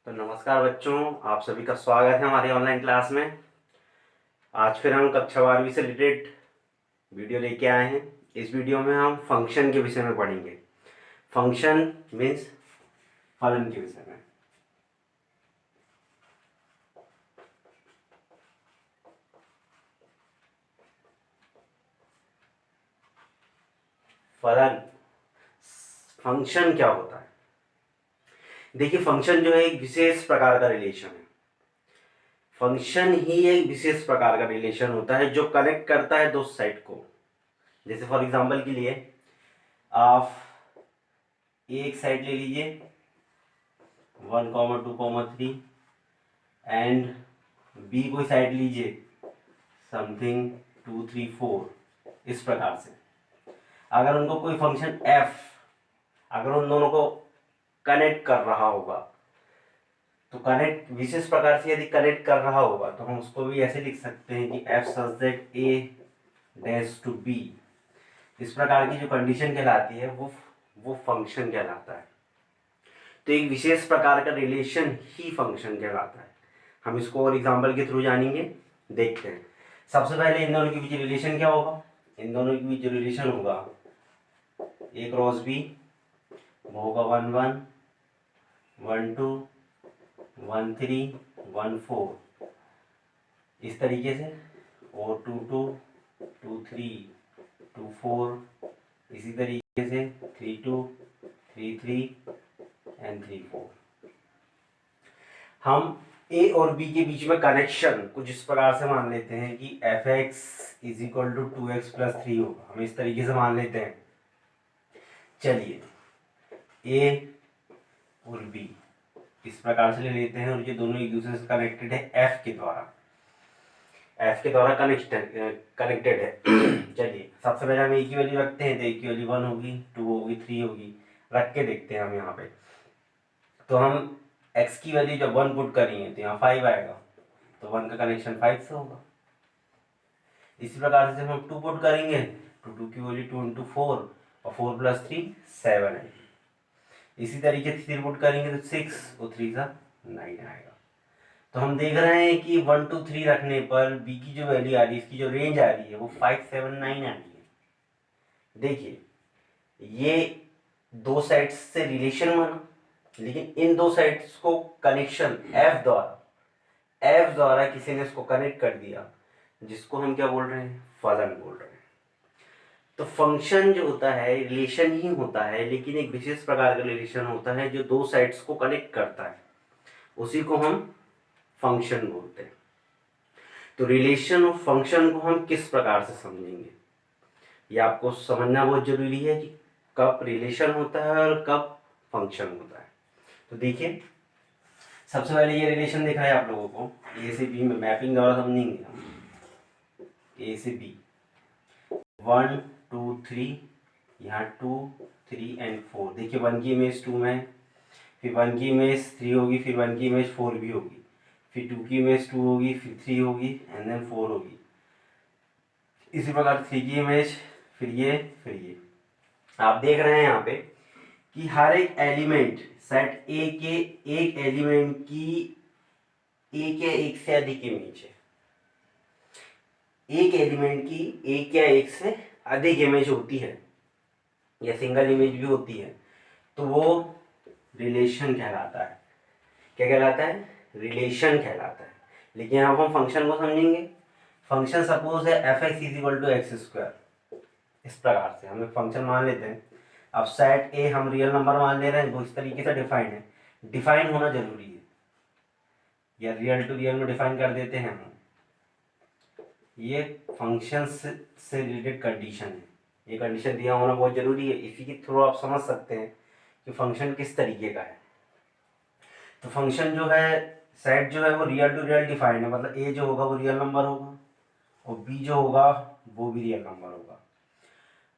तो नमस्कार बच्चों, आप सभी का स्वागत है हमारी ऑनलाइन क्लास में। आज फिर हम कक्षा 12वीं से रिलेटेड वीडियो लेके आए हैं। इस वीडियो में हम फंक्शन के विषय में पढ़ेंगे। फंक्शन मीन्स फलन के विषय में। फलन, फंक्शन क्या होता है? देखिए, फंक्शन जो है एक विशेष प्रकार का रिलेशन है। फंक्शन ही एक विशेष प्रकार का रिलेशन होता है जो कनेक्ट करता है दो साइड को। जैसे फॉर एग्जांपल के लिए आप एक साइड ले लीजिए 1,2,3 एंड बी कोई साइड लीजिए समथिंग 2, 3, 4। इस प्रकार से अगर उनको कोई फंक्शन f अगर उन दोनों को कनेक्ट कर रहा होगा तो कनेक्ट विशेष प्रकार से यदि कनेक्ट कर रहा होगा तो हम उसको भी ऐसे लिख सकते हैं कि f such that a dash to b। इस प्रकार की जो कंडीशन कहलाती है वो फंक्शन कहलाता है। तो एक विशेष प्रकार का रिलेशन ही फंक्शन कहलाता है। हम इसको और एग्जांपल के थ्रू जानेंगे, देखते हैं। सबसे पहले इन दोनों के बीच रिलेशन क्या होगा? इन दोनों के बीच जो रिलेशन होगा a क्रॉस b वो होगा 1, 1, 1, 2, 1, 3, 1, 4 इस तरीके से, और 2, 2, 2, 3, 2, 4 इसी तरीके से, 3, 2, 3, 3 एंड 3, 4। हम a और b के बीच में कनेक्शन कुछ इस प्रकार से मान लेते हैं कि f(x) = 2x + 3 होगा। हम इस तरीके से मान लेते हैं। चलिए a और b इस प्रकार से ले लेते हैं और ये दोनों एक दूसरे से कनेक्टेड है f के द्वारा कनेक्टेड है। चलिए सबसे पहले हम a की वैल्यू रखते हैं। तो a की वैल्यू 1 होगी, 2 होगी, 3 होगी। रख के देखते हैं हम यहाँ पे। तो हम x की वैल्यू जब 1 पुट करेंगे तो यहाँ 5 आएगा, तो 1 का कनेक्शन 5 से होगा। इसी प्रकार से जब हम 2 पुट करेंगे तो 2 की वैल्यू 2 × 4 और 4 + 3 7 आएगी। इसी तरीके से 3 पुट करेंगे तो 6 और 3 × 9 आएगा। तो हम देख रहे हैं कि 1, 2, 3 रखने पर b की जो वैल्यू आ रही है, इसकी जो रेंज आ रही है वो 5, 7, 9 आ रही है। देखिए ये दो साइड्स से रिलेशन बना, लेकिन इन दो साइड्स को कनेक्शन f द्वारा किसी ने इसको कनेक्ट कर दिया, जिसको हम क्या बोल रहे हैं? फलन बोल रहे हैं। तो फंक्शन जो होता है रिलेशन ही होता है, लेकिन एक विशेष प्रकार का रिलेशन होता है जो दो साइड्स को कनेक्ट करता है, उसी को हम फंक्शन बोलते हैं। तो रिलेशन और फंक्शन को हम किस प्रकार से समझेंगे, ये आपको समझना बहुत जरूरी है कि कब रिलेशन होता है और कब फंक्शन होता है। तो देखिए सबसे पहले ये रिलेशन दिख रहा है आप लोगों को, ए से बी में मैपिंग द्वारा समझेंगे हम। ए से बी 1, 2, 3, यहाँ 2, 3 एंड 4। देखिए 1 की इमेज 2 में, फिर 1 की इमेज 3 होगी, फिर 1 की इमेज 4 भी होगी, फिर 2 की इमेज 2 होगी, फिर 3 होगी एंड देन 4 होगी। इसी प्रकार 3 की इमेज, फिर ये आप देख रहे हैं यहाँ पे कि हर एक एलिमेंट सेट ए के एक एलिमेंट की एक या एक से अधिक इमेज है। एक एलिमेंट की एक या एक से अधिक इमेज होती है या सिंगल इमेज भी होती है, तो वो रिलेशन कहलाता है। क्या कहलाता है? रिलेशन कहलाता है। लेकिन यहाँ हम फंक्शन को समझेंगे। फंक्शन सपोज है f(x) = x²। इस प्रकार से हम एक फंक्शन मान लेते हैं। अब सेट ए हम रियल नंबर मान ले रहे हैं, वो इस तरीके से डिफाइंड है। डिफाइन होना जरूरी है, या रियल टू रियल में डिफाइन कर देते हैं हम। ये फंक्शन से रिलेटेड कंडीशन है। ये कंडीशन दिया होना बहुत जरूरी है। इसी के थ्रू आप समझ सकते हैं कि फंक्शन किस तरीके का है। तो फंक्शन जो है, सेट जो है वो रियल टू रियल डिफाइंड है, मतलब ए जो होगा वो रियल नंबर होगा और बी जो होगा वो भी रियल नंबर होगा,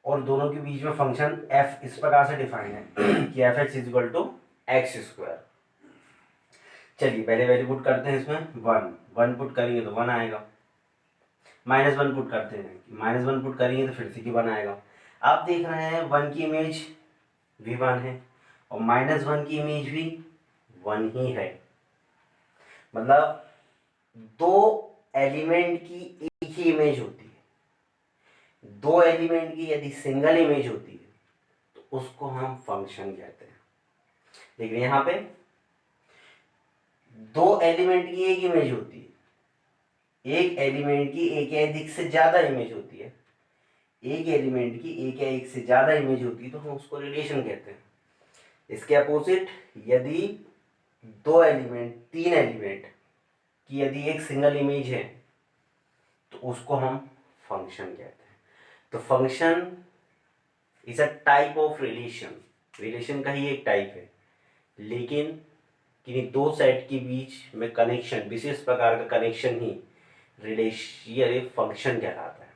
और दोनों के बीच में फंक्शन f इस प्रकार से डिफाइंड है कि f(x) = x²। चलिए पहले वैल्यू पुट करते हैं इसमें। 1 पुट करेंगे तो 1 आएगा। -1 पुट करते हैं, -1 पुट करेंगे तो फिर से 1 आएगा। आप देख रहे हैं 1 की इमेज भी 1 है और -1 की इमेज भी 1 ही है। मतलब दो एलिमेंट की एक ही इमेज होती है, दो एलिमेंट की यदि सिंगल इमेज होती है तो उसको हम फंक्शन कहते हैं। लेकिन यहाँ पे दो एलिमेंट की एक इमेज होती है, एक एलिमेंट की एक या अधिक से ज्यादा इमेज होती है, एक एलिमेंट की एक या एक से ज्यादा इमेज होती है तो हम उसको रिलेशन कहते हैं। इसके अपोजिट यदि दो एलिमेंट, तीन एलिमेंट की यदि एक सिंगल इमेज है तो उसको हम फंक्शन कहते हैं। तो function is a type of relation, relation का ही एक टाइप है, लेकिन किन्हीं दो सेट के बीच में कनेक्शन, विशेष प्रकार का कनेक्शन ही रिलेशन फंक्शन कहलाता है।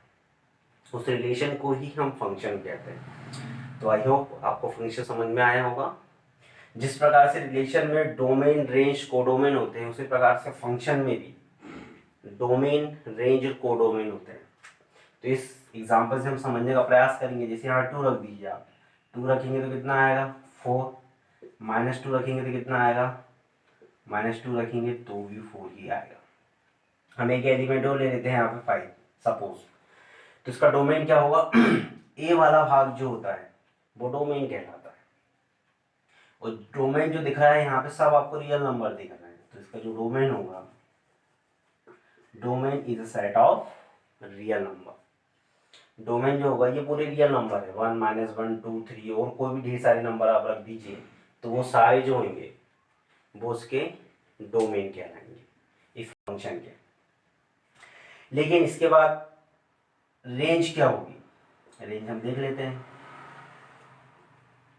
उस रिलेशन को ही हम फंक्शन कहते हैं। तो आई होप आपको फंक्शन समझ में आया होगा। जिस प्रकार से रिलेशन में डोमेन, रेंज, कोडोमेन होते हैं, उसी प्रकार से फंक्शन में भी डोमेन, रेंज और कोडोमेन होते हैं। तो इस एग्जांपल से हम समझने का प्रयास करेंगे। जैसे यहाँ 2 रख दीजिए आप, 2 रखेंगे तो कितना आएगा 4, -2 रखेंगे तो कितना आएगा -2 रखेंगे तो भी 4 ही आएगा। हम एक एलिमेंट और ले लेते हैं यहाँ पे 5 सपोज। तो इसका डोमेन क्या होगा ए वाला भाग जो होता है वो डोमेन कहलाता है, और डोमेन जो दिख रहा है यहाँ पे सब आपको रियल नंबर दिख रहा है। तो इसका जो डोमेन होगा, domain is a set of real number. Domain जो होगा ये पूरे रियल नंबर है, 1, -1, 2, 3 और कोई भी ढेर सारे नंबर आप रख दीजिए तो वो सारे जो होंगे वो उसके डोमेन कहलाएंगे इस फंक्शन के। लेकिन इसके बाद रेंज क्या होगी, रेंज हम देख लेते हैं।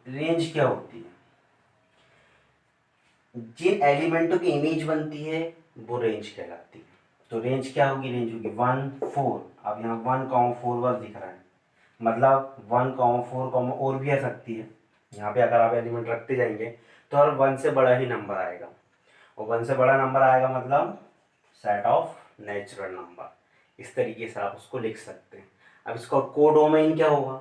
रेंज क्या होती है, जिन एलिमेंटों की इमेज बनती है वो रेंज कहलाती है। तो रेंज क्या होगी, रेंज होगी 1, 4। अब यहाँ 1, 4 दिख रहा है, मतलब 1, 4, और भी आ सकती है। यहाँ पे अगर आप एलिमेंट रखते जाएंगे तो हर 1 से बड़ा ही नंबर आएगा, और 1 से बड़ा नंबर आएगा मतलब सेट ऑफ नेचुरल नंबर। इस तरीके से आप उसको लिख सकते हैं। अब इसका कोडोमेन क्या होगा,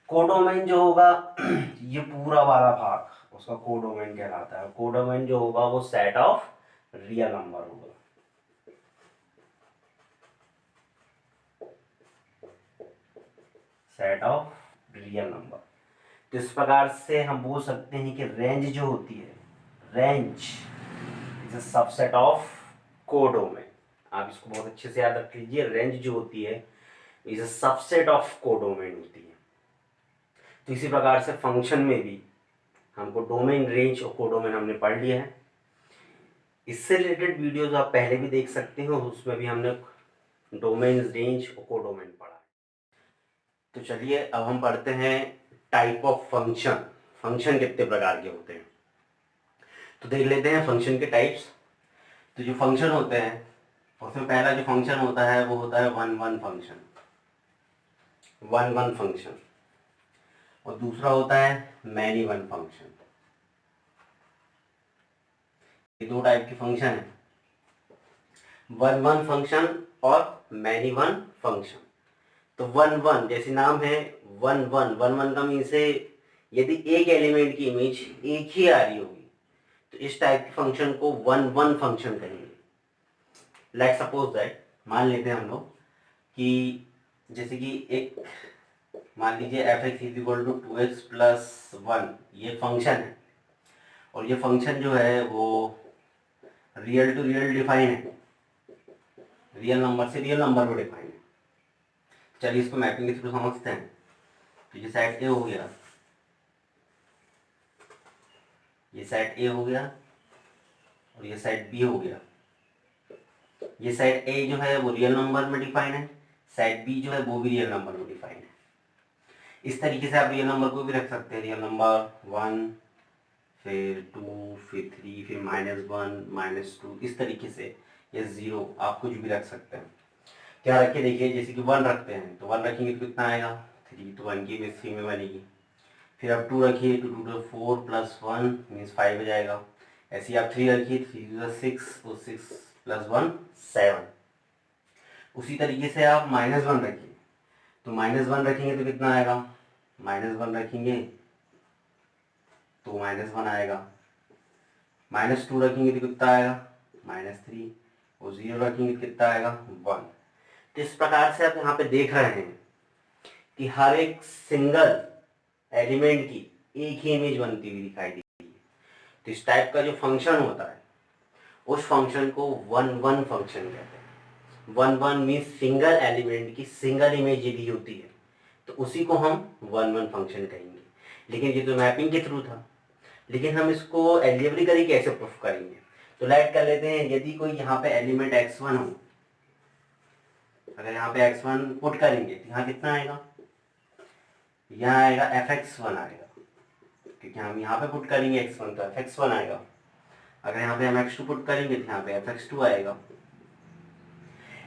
कोडोमेन जो होगा ये पूरा वाला भाग उसका कोडोमेन कहलाता है। कोडोमेन जो होगा वो सेट ऑफ रियल नंबर होगा। Set of real number. तो इस प्रकार से हम बोल सकते हैं कि रेंज जो होती है, range is a subset of codomain. आप इसको बहुत अच्छे से याद रख लीजिए, रेंज जो होती है is a subset of codomain होती है। तो इसी प्रकार से फंक्शन में भी हमको डोमेन, रेंज और कोडोमेन हमने पढ़ लिया है। इससे रिलेटेड वीडियोज आप पहले भी देख सकते हो, उसमें भी हमने डोमेन, रेंज और कोडोमेन पढ़ा है। तो चलिए अब हम पढ़ते हैं टाइप ऑफ फंक्शन। फंक्शन कितने प्रकार के होते हैं तो देख लेते हैं फंक्शन के टाइप्स। तो जो फंक्शन होते हैं उसमें पहला जो फंक्शन होता है वो होता है one one function, one one function. और दूसरा होता है मैनी वन फंक्शन। ये दो टाइप के फंक्शन है, वन वन फंक्शन और मैनी वन फंक्शन। तो वन वन जैसे नाम है, वन वन, वन वन का मीन्स है यदि एक एलिमेंट की इमेज एक ही आ रही होगी तो इस टाइप के फंक्शन को वन वन फंक्शन कहेंगे। लाइक सपोज दैट, मान लेते हैं हम लोग कि जैसे कि एक मान लीजिए f(x = 2x + 1) ये फंक्शन है, और ये फंक्शन जो है वो रियल टू रियल डिफाइन है, रियल नंबर से रियल नंबर में डिफाइन है। चलिए इसको मैपिंग के थ्रू समझते हैं। तो ये सेट ए हो गया, ये सेट ए हो गया, और ये सेट बी हो गया। ये सेट ए जो है वो रियल नंबर में डिफाइन है, सेट बी जो है वो भी रियल नंबर में डिफाइन है। इस तरीके से आप रियल नंबर को भी रख सकते हैं, रियल नंबर 1, फिर 2, फिर 3, फिर -1, -2, इस तरीके से, या 0, आप कुछ भी रख सकते हैं। क्या रखे देखिए, जैसे कि 1 रखते हैं तो 1 रखेंगे तो कितना आएगा 3, तो 1 की बेस 3 में बनेगी। फिर आप 2 रखिए तो 2 to 4 + 1 मीन्स 5 हो जाएगा। ऐसे ही आप 3 रखिए, 3 to 6, तो 6 + 1 7। उसी तरीके से आप -1 रखिए, तो -1 रखेंगे तो कितना आएगा, -1 रखेंगे तो -1 आएगा। -2 रखेंगे तो कितना आएगा -3 और 0 रखेंगे कितना आएगा 1। तो इस प्रकार से आप यहाँ पे देख रहे हैं कि हर एक सिंगल एलिमेंट की एक ही इमेज बनती हुई दिखाई देती है। तो इस टाइप का जो फंक्शन होता है उस फंक्शन को 1 1 फंक्शन कहते हैं। 1 1 मीन्स सिंगल एलिमेंट की सिंगल इमेज यदि होती है तो उसी को हम 1 1 फंक्शन कहेंगे। लेकिन ये तो मैपिंग के थ्रू था, लेकिन हम इसको एल्जेब्रिकली कैसे प्रूफ करेंगे? तो लेट कर लेते हैं, यदि कोई यहाँ पे एलिमेंट x1 हो, अगर यहाँ पे x1 पुट करेंगे तो यहाँ कितना आएगा? यहाँ आएगा fx1 आएगा, क्योंकि हम यहाँ पे पुट करेंगे x1 तो fx1 आएगा। अगर यहाँ पे हम x2 पुट करेंगे तो यहाँ पे fx2 आएगा।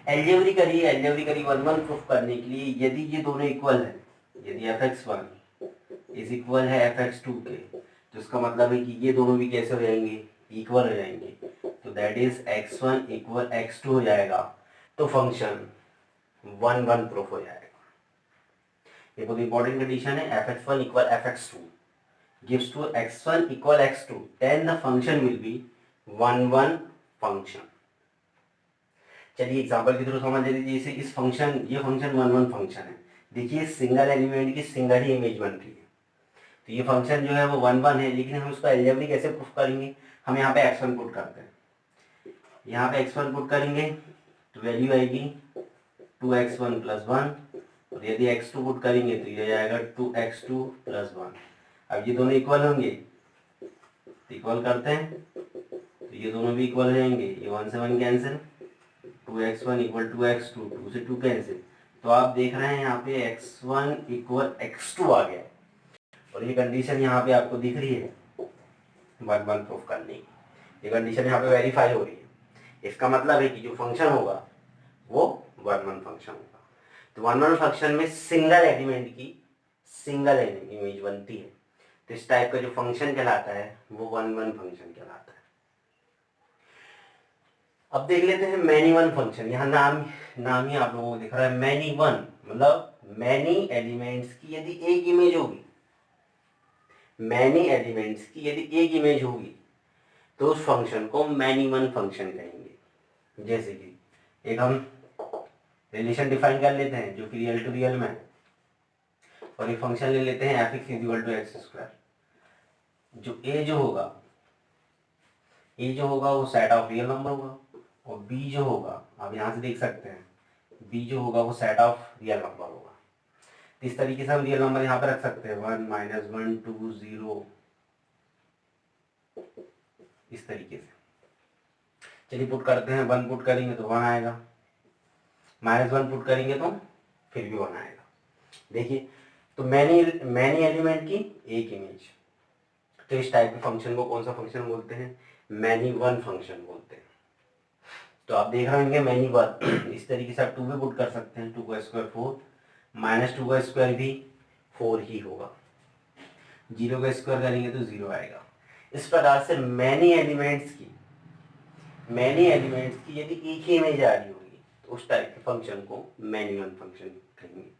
एल्जेब्रिकली 1 1 प्रूफ करने के लिए यदि ये दोनों इक्वल है, यदि fx1 इज इक्वल है fx2 के, तो इसका मतलब है कि ये दोनों भी कैसे हो जाएंगे? इक्वल हो जाएंगे। तो that is x1 equal x2 हो जाएगा, तो फंक्शन 1 1 प्रूफ हो जाएगा। ये बहुत इंपॉर्टेंट कंडीशन है। fx1 equal fx2 gives to x1 equal x2, then the function will be 1 1 function। चलिए एग्जांपल के थ्रू समझ लेते हैं। जैसे इस फंक्शन, ये फंक्शन 1 1 फंक्शन है। देखिए सिंगल एलिमेंट की सिंगल ही इमेज बन रही है, तो ये फंक्शन जो है वो 1 1 है, लेकिन हम उसको एल्जेब्रिक कैसे प्रूफ करेंगे? हम यहाँ पे x1 पुट करते हैं, यहाँ पे x1 पुट करेंगे तो वैल्यू आएगी 2x1 + 1, और यदि x2 पुट करेंगे तो ये जाएगा 2x2 + 1। अब ये दोनों इक्वल होंगे, इक्वल करते हैं तो ये दोनों भी इक्वल हो जाएंगे। ये 1 से 1 कैंसिल, 2x1 इक्वल 2x2, 2 से 2 कैंसिल। तो आप देख रहे हैं यहाँ पे x1 इक्वल x2 आ गया, और ये कंडीशन यहाँ पे आपको दिख रही है 1 1 प्रूफ करने की। ये कंडीशन यहाँ पे वेरीफाई हो रही है। इसका मतलब है कि जो फंक्शन होगा वो 1 1 फंक्शन होगा। तो 1 1 फंक्शन में सिंगल एलिमेंट की सिंगल इमेज बनती है, तो इस टाइप का जो फंक्शन कहलाता है वो 1 1 फंक्शन कहलाता है। अब देख लेते हैं मैनी वन फंक्शन। यहाँ नाम ही आप लोगों को दिख रहा है मैनी वन, मतलब मैनी एलिमेंट्स की यदि एक इमेज होगी, मैनी एलिमेंट्स की यदि एक इमेज होगी तो उस फंक्शन को मैनी वन फंक्शन कहेंगे। जैसे कि एक हम रिलेशन डिफाइन कर लेते हैं जो कि रियल टू रियल में है, और एक फंक्शन ले लेते हैं fx = x²। जो a जो होगा वो सेट ऑफ रियल नंबर होगा, और b जो होगा, आप यहाँ से देख सकते हैं, b जो होगा वो सेट ऑफ रियल नंबर होगा। तो इस तरीके से हम रियल नंबर यहाँ पे रख सकते हैं 1 -1 2 0, इस तरीके से। चलिए पुट करते हैं, 1 पुट करेंगे तो 1 आएगा, -1 पुट करेंगे तो फिर भी 1 आएगा। देखिए, तो मैनी एलिमेंट की एक इमेज, तो इस टाइप के फंक्शन को कौन सा फंक्शन बोलते हैं? मैनी वन फंक्शन बोलते हैं। तो आप देख रहे होंगे मैनी वन, इस तरीके से आप 2 भी पुट कर सकते हैं। 2 का स्क्वायर 4, -2 का स्क्वायर भी 4 ही होगा, 0 का स्क्वायर करेंगे तो 0 आएगा। इस प्रकार से मैनी एलिमेंट्स की यदि एक ही इमेज आ रही होगी तो उस टाइप के फंक्शन को मैनी वन फंक्शन कहेंगे।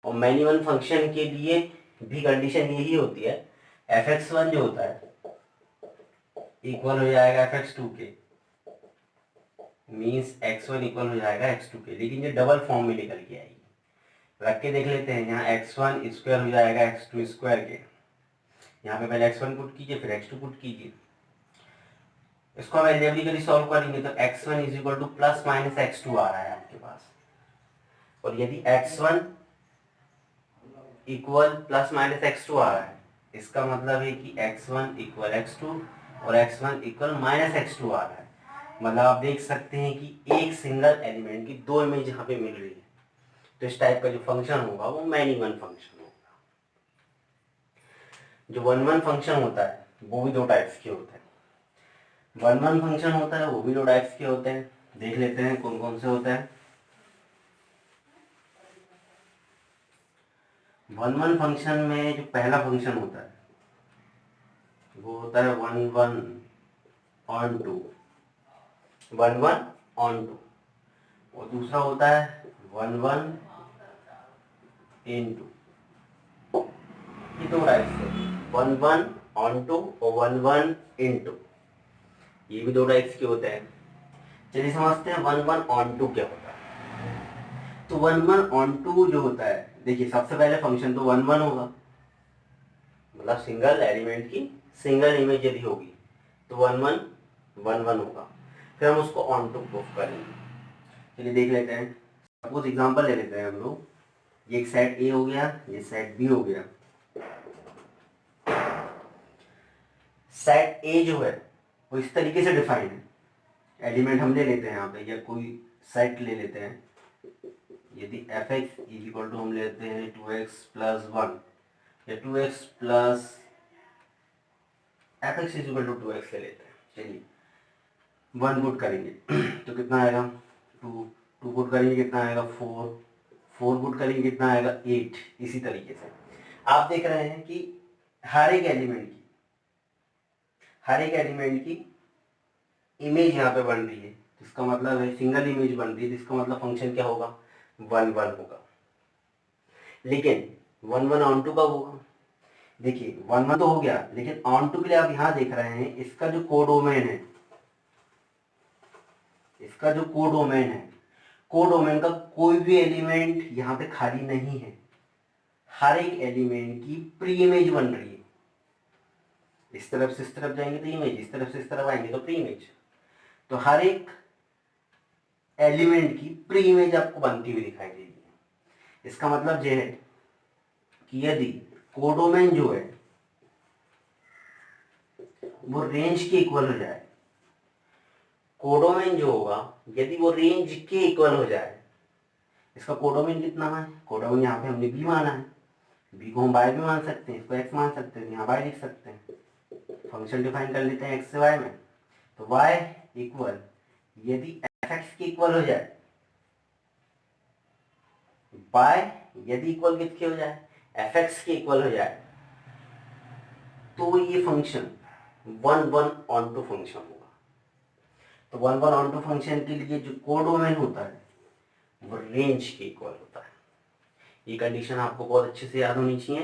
और मैनी वन फंक्शन के लिए भी कंडीशन यही होती है, fx1 जो होता है इक्वल हो जाएगा fx2 के, मीन्स x1 इक्वल हो जाएगा x2 के, लेकिन ये डबल फॉर्म में निकल के आएगी। रख के देख लेते हैं, यहाँ x1 स्क्वायर हो जाएगा x2 स्क्वायर के, यहाँ पे पहले x1 पुट कीजिए फिर x2 पुट कीजिए। इसको हम एल्जेब्रिकली सॉल्व करेंगे तो x1 ± x2 आ रहा है आपके पास, और यदि x1 इक्वल ± x2 आ रहा है, इसका मतलब है कि x1 इक्वल x2 और x1 इक्वल -x2 आ रहा है। मतलब आप देख सकते हैं कि एक सिंगल एलिमेंट की 2 इमेज यहाँ पे मिल रही है, तो इस टाइप का जो फंक्शन होगा वो मैनी वन फंक्शन होगा। जो 1 1 फंक्शन होता है वो भी 2 टाइप्स के होते हैं। 1 1 फंक्शन होता है वो भी 2 टाइप्स के होते हैं। देख लेते हैं कौन कौन से होते हैं। 1 1 फंक्शन में जो पहला फंक्शन होता है वो होता है 1 1 on 2, 1 1 on 2, और दूसरा होता है 1 1 in 2। ये 2 टाइप्स है, 1 1 on 2 और 1 1 in 2, ये भी 2 टाइप्स के होते हैं। चलिए समझते हैं 1 1 ऑन 2 क्या होता है। तो 1 1 ऑन 2 जो होता है, देखिए सबसे पहले फंक्शन तो 1 1 होगा, मतलब सिंगल एलिमेंट की सिंगल इमेज यदि होगी तो 1 1 1 1 होगा। फिर हम उसको ऑन टू प्रूफ करेंगे। चलिए देख लेते हैं, सपोज एग्जांपल ले लेते हैं हम लोग, ये एक सेट ए हो गया, ये सेट बी हो गया। सेट ए जो है वो इस तरीके से डिफाइन है, एलिमेंट हम ले लेते हैं यहाँ पे, या कोई सेट ले लेते हैं, यदि f x is equal to हम लेते हैं 2x प्लस 1 या 2x plus f x is equal to 2x ले लेते हैं। चलिए 1 पुट करेंगे तो कितना आएगा 2, 2 पुट करेंगे कितना आएगा 4, 4 पुट करेंगे कितना आएगा 8। इसी तरीके से आप देख रहे हैं कि हर एक एलिमेंट की इमेज यहाँ पे बन रही है, इसका मतलब है सिंगल इमेज बन रही है, इसका मतलब फंक्शन क्या होगा 1 1 होगा। लेकिन 1 1 ऑन टू कब होगा, देखिए 1 1 तो हो गया, लेकिन ऑन टू के लिए आप यहाँ देख रहे हैं इसका जो कोडोमेन है, इसका जो कोडोमेन है, कोडोमेन का कोई भी एलिमेंट यहाँ पे खाली नहीं है, हर एक एलिमेंट की प्री इमेज बन रही है। इस तरफ से इस तरफ जाएंगे तो इमेज, इस तरफ से इस तरफ आएंगे तो प्री इमेज। तो हर एक एलिमेंट की प्री इमेज आपको बनती हुई दिखाई देगी। इसका मतलब यह है कि यदि कोडोमेन जो है वो रेंज के इक्वल हो जाए, कोडोमेन जो होगा यदि वो रेंज के इक्वल हो जाए, इसका कोडोमेन कितना है, कोडोमेन यहाँ पे हमने बी माना है, बी को हम वाई भी मान सकते हैं, इसको एक्स मान सकते हैं, यहाँ वाई लिख सकते हैं। फंक्शन डिफाइन कर लेते हैं एक्स से वाई में, तो वाई इक्वल यदि एफ एक्स के इक्वल हो जाए, वाई यदि इक्वल किसके हो जाए एफ एक्स के इक्वल हो जाए, तो ये फंक्शन 1 1 ऑन टू फंक्शन होगा। तो 1 1 ऑन टू फंक्शन के लिए जो कोडोमेन होता है वो रेंज के इक्वल होता है। ये कंडीशन आपको बहुत अच्छे से याद होनी चाहिए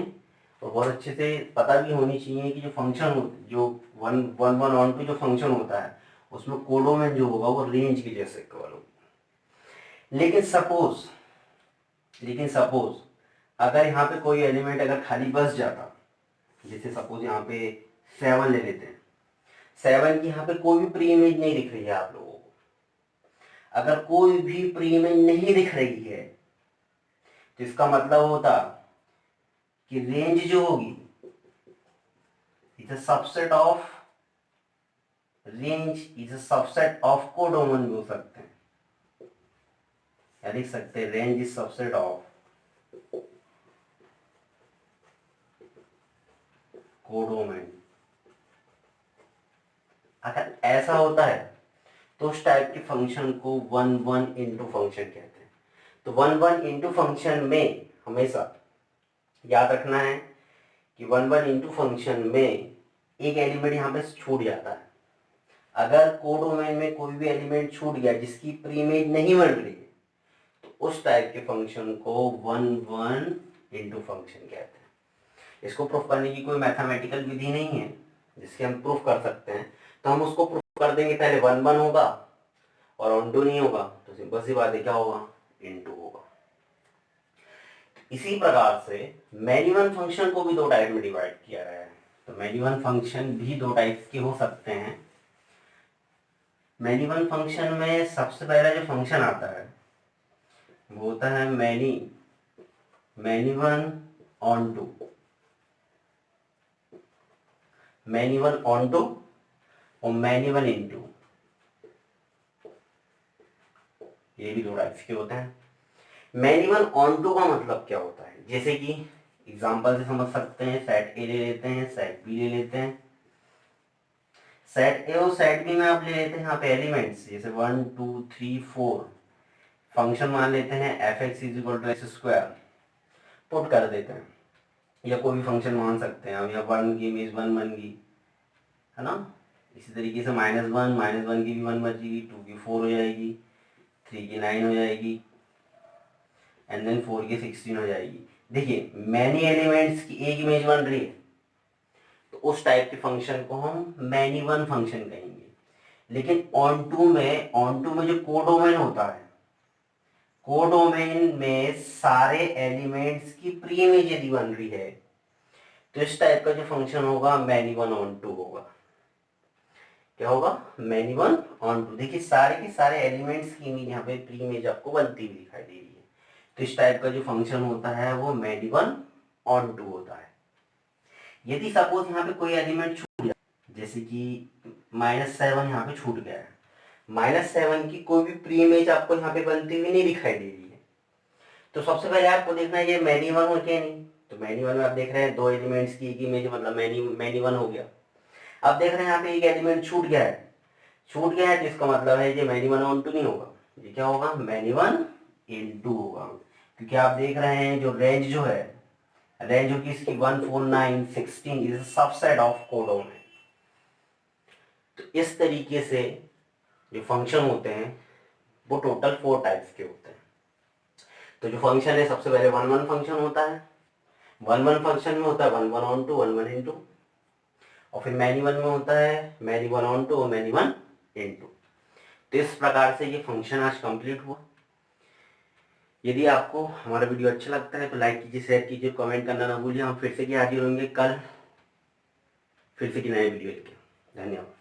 और बहुत अच्छे से पता भी होनी चाहिए कि जो फंक्शन जो 1 1 ऑन टू जो फंक्शन होता है उसमें कोडोमेन जो होगा वो रेंज के जैसे इक्वल होगा। लेकिन सपोज अगर यहाँ पे कोई एलिमेंट अगर खाली बस जाता, जैसे सपोज यहाँ पे 7 ले लेते हैं, 7 की यहाँ पे कोई भी प्री इमेज नहीं दिख रही है आप लोगों को, अगर कोई भी प्री इमेज नहीं दिख रही है तो इसका मतलब होता कि रेंज जो होगी is a subset of codomain भी हो सकते हैं, या लिख सकते हैं range is subset of codomain. अगर ऐसा होता है तो उस टाइप के फंक्शन को 1 1 इंटू फंक्शन कहते हैं। तो 1 1 इंटू फंक्शन में हमेशा याद रखना है कि 1 1 इंटू फंक्शन में एक एलिमेंट यहाँ पे छूट जाता है। अगर कोडोमेन में कोई भी एलिमेंट छूट गया जिसकी प्री इमेज नहीं बन रही है तो उस टाइप के फंक्शन को 1 1 इंटू फंक्शन कहते हैं। इसको प्रूफ करने की कोई मैथमेटिकल विधि नहीं है जिससे हम प्रूफ कर सकते हैं, तो हम उसको प्रूफ कर देंगे। पहले 1 1 होगा और ऑन टू नहीं होगा तो सिंपल सी बात है क्या होगा इनटू होगा। इसी प्रकार से मैनी वन फंक्शन को भी दो टाइप में डिवाइड किया गया है। तो मैनी वन फंक्शन भी दो टाइप्स के हो सकते हैं। मैनी वन फंक्शन में सबसे पहला जो फंक्शन आता है वो होता है many one onto, many one onto और मैनी वन इन टू, ये भी दो टाइप्स के होते हैं। मैनी वन ऑन टू का मतलब क्या होता है, जैसे कि एग्जांपल से समझ सकते हैं, सेट ए ले लेते हैं, सेट बी ले लेते हैं। सेट ए और सेट बी में आप ले लेते हैं यहाँ पे एलिमेंट्स, जैसे 1 2 3 4, फंक्शन मान लेते हैं f x is equal to x square, put कर देते हैं, या कोई भी फंक्शन मान सकते हैं हम, या 1 की इमेज 1 बन गई है ना। इसी तरीके से -1 की भी 1 बचेगी, 2 की 4 हो जाएगी, 3 की 9 हो जाएगी, एंड देन 4 की 16 हो जाएगी। देखिए मैनी एलिमेंट्स की एक इमेज बन रही है तो उस टाइप के फंक्शन को हम मैनी वन फंक्शन कहेंगे। लेकिन ऑन टू में जो कोडोमेन होता है, कोडोमेन में सारे एलिमेंट्स की प्री इमेज यदि बन रही है तो इस टाइप का जो फंक्शन होगा मैनी वन ऑन टू होगा। क्या होगा? Many one onto. देखिए सारे के सारे एलिमेंट्स की इमेज यहाँ पे प्री इमेज आपको बनती हुई दिखाई दे रही है। तो इस टाइप का जो फंक्शन होता है वो मैनी वन ऑन टू होता है। यदि सपोज यहाँ पे कोई एलिमेंट छूट जाए, जैसे कि -7 यहाँ पे छूट गया है, -7 की कोई भी प्री इमेज आपको यहाँ पे बनती हुई नहीं दिखाई दे रही है, तो सबसे पहले आपको देखना है ये मैनी वन हो क्या नहीं। तो मैनी वन में आप देख रहे हैं 2 एलिमेंट्स की एक इमेज, मतलब मैनी वन हो गया। अब देख रहे हैं यहाँ पे एक एलिमेंट छूट गया है, जिसका मतलब है ये मैनी वन ऑन टू नहीं होगा, ये क्या होगा? मैनी वन इन टू होगा। क्योंकि आप देख रहे हैं जो रेंज जो है, रेंज होगी इसकी 14916 इज सबसेट ऑफ कोडोमेन। तो इस तरीके से जो फंक्शन होते हैं वो टोटल 4 टाइप्स के होते हैं। तो जो फंक्शन है सबसे पहले वन वन फंक्शन होता है। वन वन फंक्शन में होता है one one onto, one one into. और फिर मैनी वन में होता है मैनी वन ऑन टू और मैनी वन इन टू। तो इस प्रकार से ये फंक्शन आज कंप्लीट हुआ। यदि आपको हमारा वीडियो अच्छा लगता है तो लाइक कीजिए, शेयर कीजिए, कमेंट करना ना भूलिए। हम फिर से हाजिर होंगे कल, फिर से की नए वीडियो लेके। धन्यवाद।